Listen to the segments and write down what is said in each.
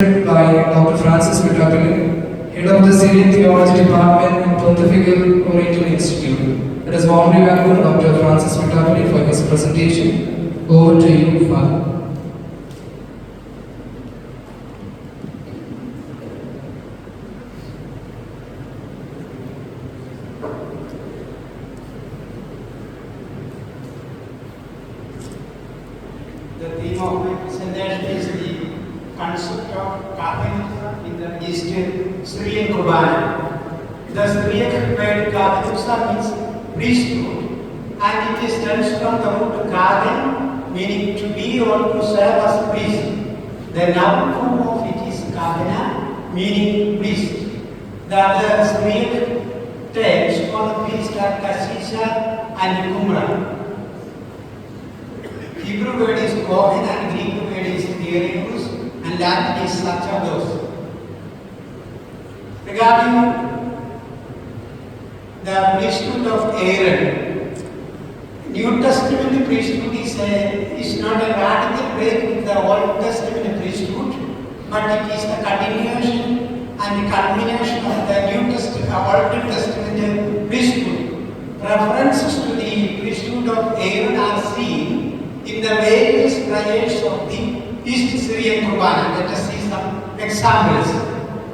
by Dr. Francis Pittappillil, head of the Syrian Theology Department in Pittappillil Oriental Institute. Let us warmly welcome Dr. Francis Pittappillil for his presentation. Over to you, Father. The theme of my presentation is the concept of Kahnutha in the Eastern Syrian Qurbana. The Syriac word Kahnutha means priesthood, and it is derived from the root Kahn, meaning to be or to serve as priest. The noun form of it is Qurbana, meaning priest. The other Syriac terms for the priest are Kasisa and Kumra. Hebrew word is Kohen and Greek word is Theology and Latin is Sacerdos. Regarding the priesthood of Aaron, New Testament priesthood is not a radical break with the Old Testament priesthood, but it is the continuation and the culmination of the New Testament, Old Testament priesthood. References to the priesthood of Aaron are seen in the various prayers of the East Syrian Qurbana. Let us see some examples.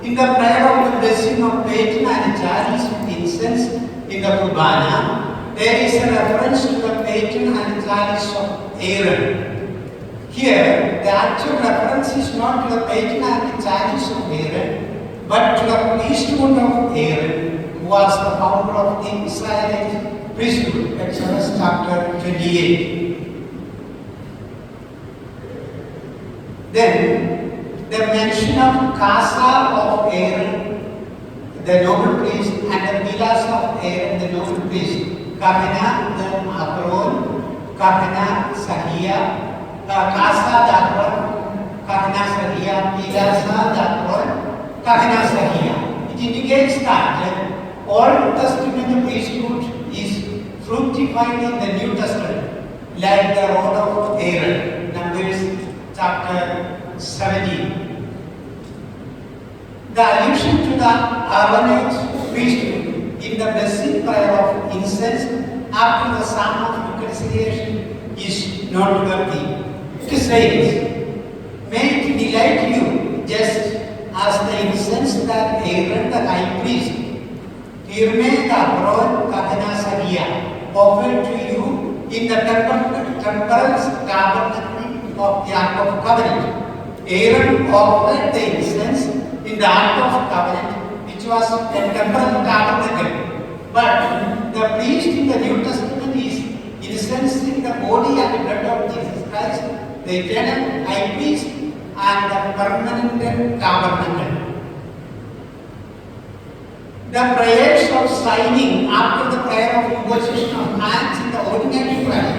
In the prayer of the blessing of baton and chalice with incense in the Qurbana, there is a reference to the baton and chalice of Aaron. Here, the actual reference is not to the baton and chalice of Aaron, but to the priesthood of Aaron, who was the founder of the Israelite priesthood. Exodus chapter 28. Then, the mention of Casa of Aaron, the noble priest, and the villas of Aaron, the noble priest. Kahana, the Aaron, Kahana, Sahia, Casa, the Aaron, Kahana, Sahia, villas, the Aaron, Kahana, Sahia. It indicates that Old Testament priesthood is fructified in the New Testament, like the rod of Aaron. Numbers chapter 17. The allusion to the Aaronite priesthood in the blessing prayer of incense after the Psalm of Reconciliation is noteworthy. It says, "May it delight you just as the incense that Aaron the high priest, Hirme the Aaron Kahana Sahia, offered to you in the temple tabernacle of the Ark of Covenant. Aaron offered the incense in the Ark of Covenant, which was a temporal tabernacle. But the priest in the New Testament is incensing the body and blood of Jesus Christ, the eternal high priest and the permanent tabernacle." The prayers of signing after the prayer of imposition of hands in the ordinary prayer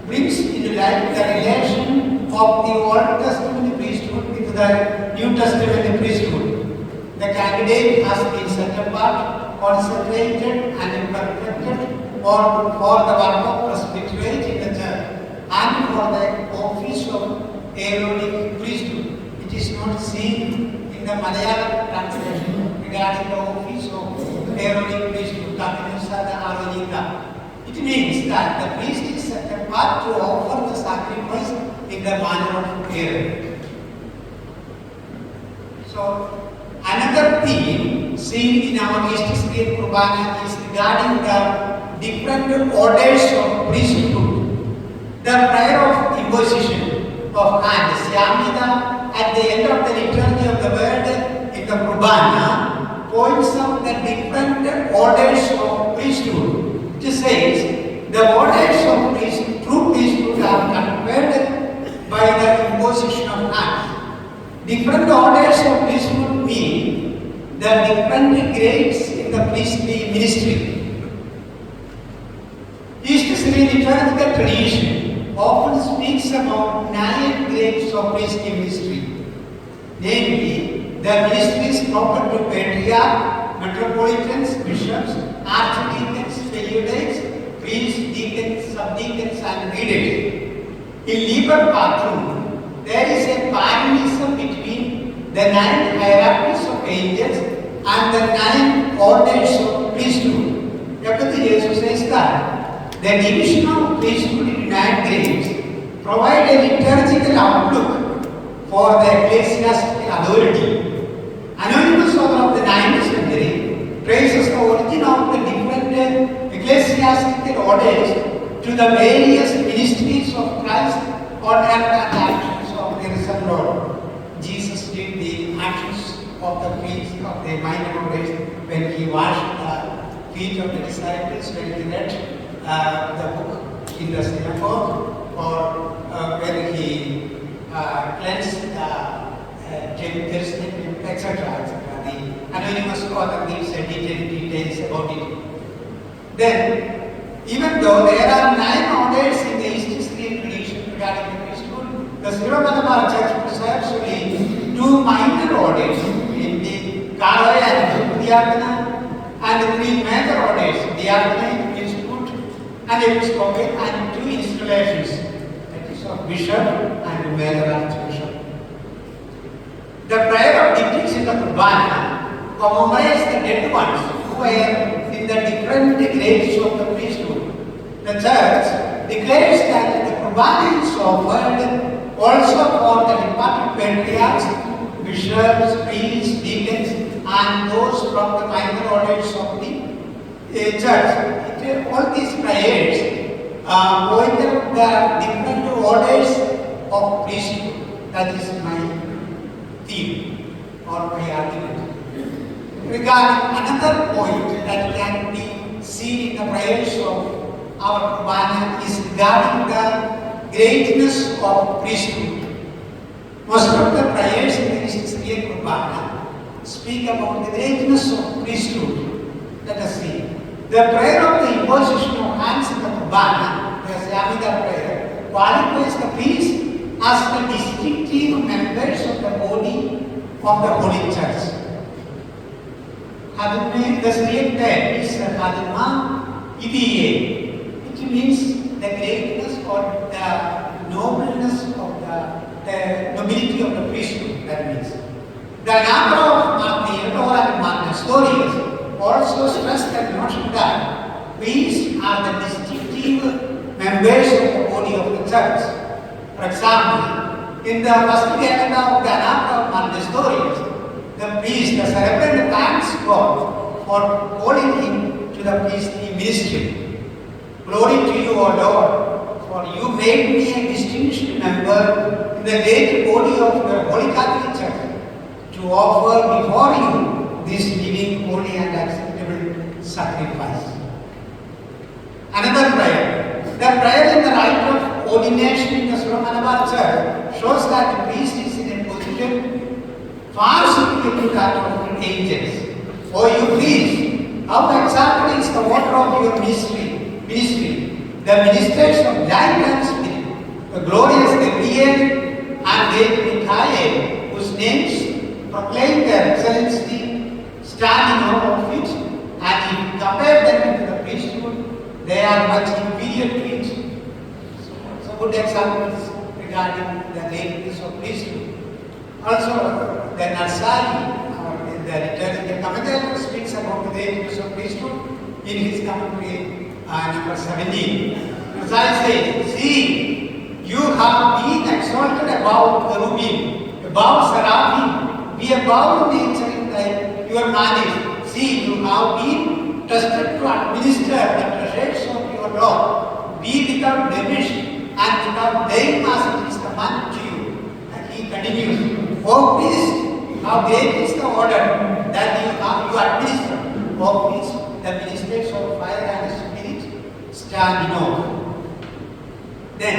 brings into light the relation of the Old Testament priesthood with the New Testament priesthood. The candidate has been set apart, consecrated and perfected for the work of presbyterate in the church and for the office of Aaronic priesthood. It is not seen in the Malayalam translation regarding the office of Aaronic priesthood, Kahnutha the Aaronika. It means that the priest is set apart to offer the sacrifice in the manner of Aaron. So, another theme seen in our East Syrian Qurbana is regarding the different orders of priesthood. The prayer of imposition of hands, Yamida, at the end of the liturgy of the word in the Qurbana, points out the different orders of priesthood. It says, the orders of true priesthood are conferred by the imposition of hands. Different orders of priesthood mean the different grades in the priestly ministry. East Syrian liturgical tradition often speaks about 9 grades of priestly ministry, namely the ministries proper to patriarch, metropolitans, bishops, archdeacons, feudales, priests, deacons, subdeacons, and readers. In Liber Patrum, there is a parallelism between the 9 hierarchies of angels, and the 9 orders of priesthood. Everything Jesus says that the division of priesthood in 9 grades provide a liturgical outlook for the ecclesiastical authority. Anonymous author of the 9th century traces the origin of the different ecclesiastical orders to the various ministries of Christ on earth and actions of the risen Lord. Jesus did the actions of the priests of the minor orders when he washed the feet of the disciples, when he read the book in the synagogue, or when he cleansed the Jerusalem, etc. The anonymous author gives detailed details about it. Then, even though there are 9 orders in the East Syrian tradition regarding the priesthood, the Syro-Malabar Church preserves only 2 minor orders in the Kahnutha and Diakona, and 3 major orders, Diakona, priesthood, and episcopate, and 2 installations, that is of bishop and major archbishop. The prayer of deities in the Qurbana commemorates the dead ones who were in the different grades of the priesthood. The church declares that the Qurbana is offered also for the departed patriarchs, bishops, priests, deacons, and those from the minor orders of the church. All these prayers point out the different orders of priesthood. That is my theme or my argument. Regarding another point that can be seen in the prayers of our Qurbana is regarding the greatness of priesthood. Most of the prayers in the East Syrian Qurbana speak about the greatness of priesthood. Let us see. The prayer of the imposition of hands in the Qurbana, the Samhita prayer, qualifies the priest as the distinctive members of the body of the Holy Church. The Syriac term is Haduma Ibiye, which means the greatness or the nobleness of the nobility of the priesthood. That means the number of Theology and Nestorius also stress the notion that priests are the distinctive members of the body of the church. For example, in the first Kahnutha of the Anapta of Nestorius, the priest, the celebrant, thanks God for calling him to the priestly ministry. Glory to you, O Lord, for you made me a distinguished member in the great body of the Holy Catholic Church to offer before you this living, holy, and acceptable sacrifice. Another prayer. The prayer in the rite of ordination in the Syro-Malabar Church shows that the priest is in a position far superior to that of angels. O you priest, how exalted is the water of your ministry, the ministers of light and spirit, the glorious Gabriel and great Michael, whose names proclaim their excellency, stand in awe of it, and if you compare them with the priesthood, they are much inferior to it. So good examples regarding the greatness of priesthood. Also, the Narsali, the commentator speaks about the greatness of priesthood in his commentary number 17. Narsali says, see, you have been exalted above cherubim, above seraphim, be above nature in your knowledge. See, you have been trusted to administer the treasures of your law. Be without blemish and without blame as it is commanded to you. And he continues, O priest, how great is the order that you administer. O priest, the ministers of fire and spirit stand in awe. Then,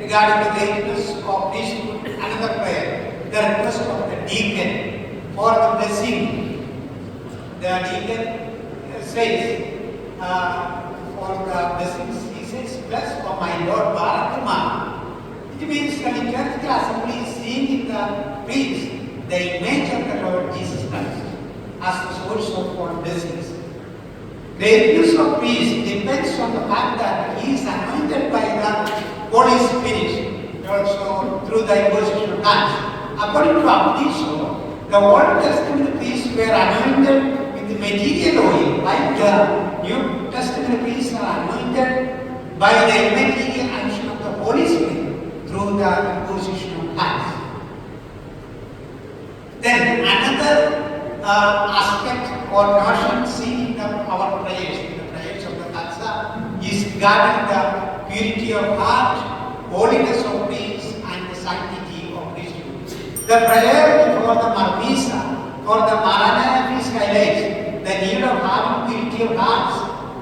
regarding the greatness of priesthood, another prayer, the request of the deacon for the blessing. The deacon says, for the blessings, he says, bless for my Lord Barakama. It means the liturgical assembly is seeing in the priest the image of the Lord Jesus Christ as the source of all blessings. The greatness of priest depends on the fact that he is anointed by the Holy Spirit, also through the imposition of hands. According to Abdisho, The Old Testament priests were anointed with the material oil, while the New Testament priests are anointed by the immaterial action of the Holy Spirit through the imposition of hands. Then another aspect or notion seen in our prayers, the prayers of the Kahnutha, is regarding the purity of heart, holiness of praise, and the sanctity of priesthood. The prayer before the Marmisa for the Maranatha feast highlights the need of having purity of hearts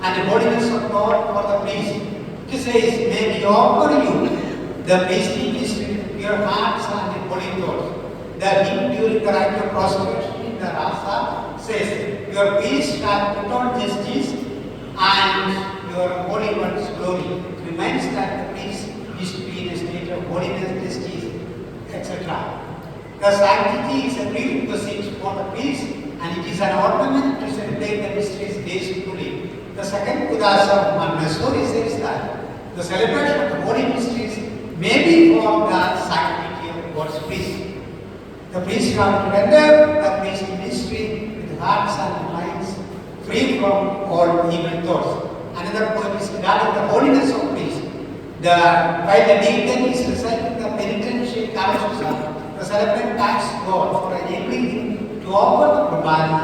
and the holiness of God for the priest. It says, may we offer you the priestly mystery with pure hearts and holy thoughts. The hymn during the rite of prostration in the Rasa says, your priest shall put on justice and your holy one's glory. It reminds that the priest is to be in a state of holiness, justice, etc. The sanctity is a prerequisite for the priest and it is an ornament to celebrate the mysteries gracefully. The second Udasa of Manasori says that the celebration of the holy mysteries may be for the sanctity of God's priest. The priest shall render the priestly mystery with hearts and minds free from all evil thoughts. Another point is regarding the holiness of priest. While the deacon is reciting the penitential Kahnutha, the celebrant thanks God for enabling him to offer the Qurbana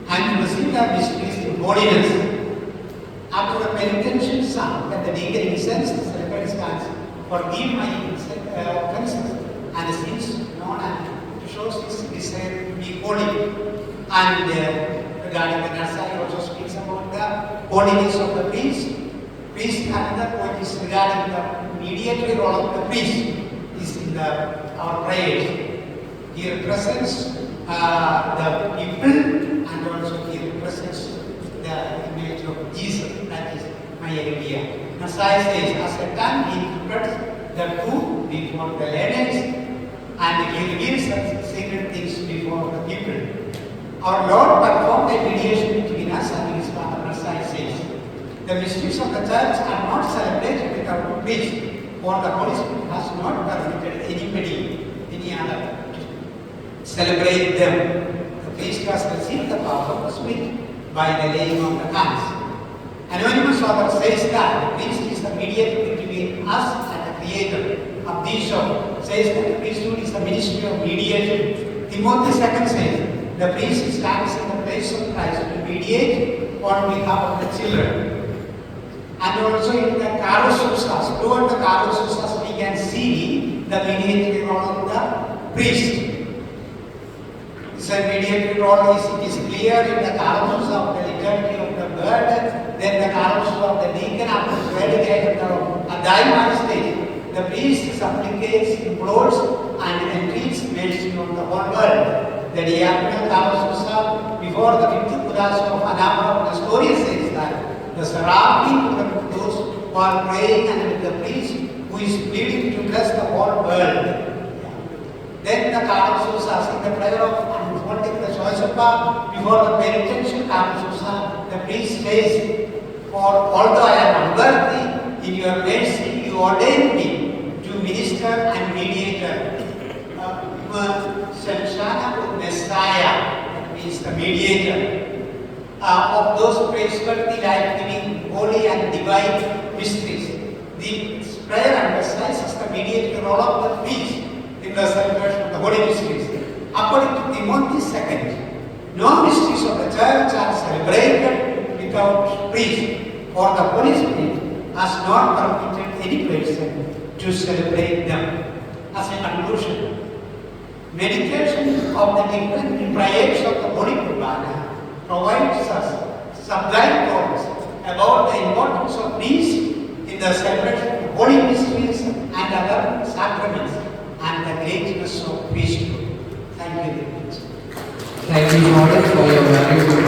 and to receive the mysteries in holiness. After the penitential psalm, when the deacon listens, the celebrant stands, forgive my offenses and the sins known and to show his desire to be holy. And regarding the Nasa, he also speaks about the holiness of the priest. Another point is regarding the mediatory role of the priest is in our prayers. He represents the people and also he represents the image of Jesus. That is my idea. Messiah says, as a time he interprets the truth before the learners and he reveals the secret things before the people. Our Lord performed a mediation between us and his Father. Messiah says, the mysteries of the church are not celebrated without a priest, for the Holy Spirit has not permitted any other to celebrate them. The priest has received the power of the Spirit by the laying of the hands. Anonymous author says that the priest is the mediator between us and the Creator. Abdisham says that the priesthood is the ministry of mediation. Timothy II says the priest stands in the place of Christ to mediate on behalf of the children. And also in the Karususas, toward the Karususas we can see the mediatory role of the priest. This mediatory role is clear in the Karusus of the liturgy of the bird, then the Karusus of the deacon after the dedication of a Daima stage. The priest supplicates, implores, and entreats mercy on the whole world. The diaconal Karususa before the fifth Udasa of Anapa of the story says that the seraphim to those who are praying and with the priest who is pleading to bless the whole world. Then the Kahnutha in the prayer of unfolding the Shoshapa before the penitential Kahnutha, the priest says, for although I am unworthy, in your mercy you ordained me to minister and mediator. Shanshana Messiah, that means the mediator. Of those praiseworthy, life-giving, holy and divine mysteries. The prayer emphasizes the mediator role of the priest in the celebration of the holy mysteries. According to Timothy II, no mysteries of the church are celebrated without priest, for the Holy Spirit has not permitted any person to celebrate them. As a conclusion, meditation of the different prayers of the Holy Qurbana provides us sublime thoughts about the importance of peace in the celebration of holy mysteries and other sacraments and the greatness of priesthood. Thank you very much. Thank you, Father, for your valuable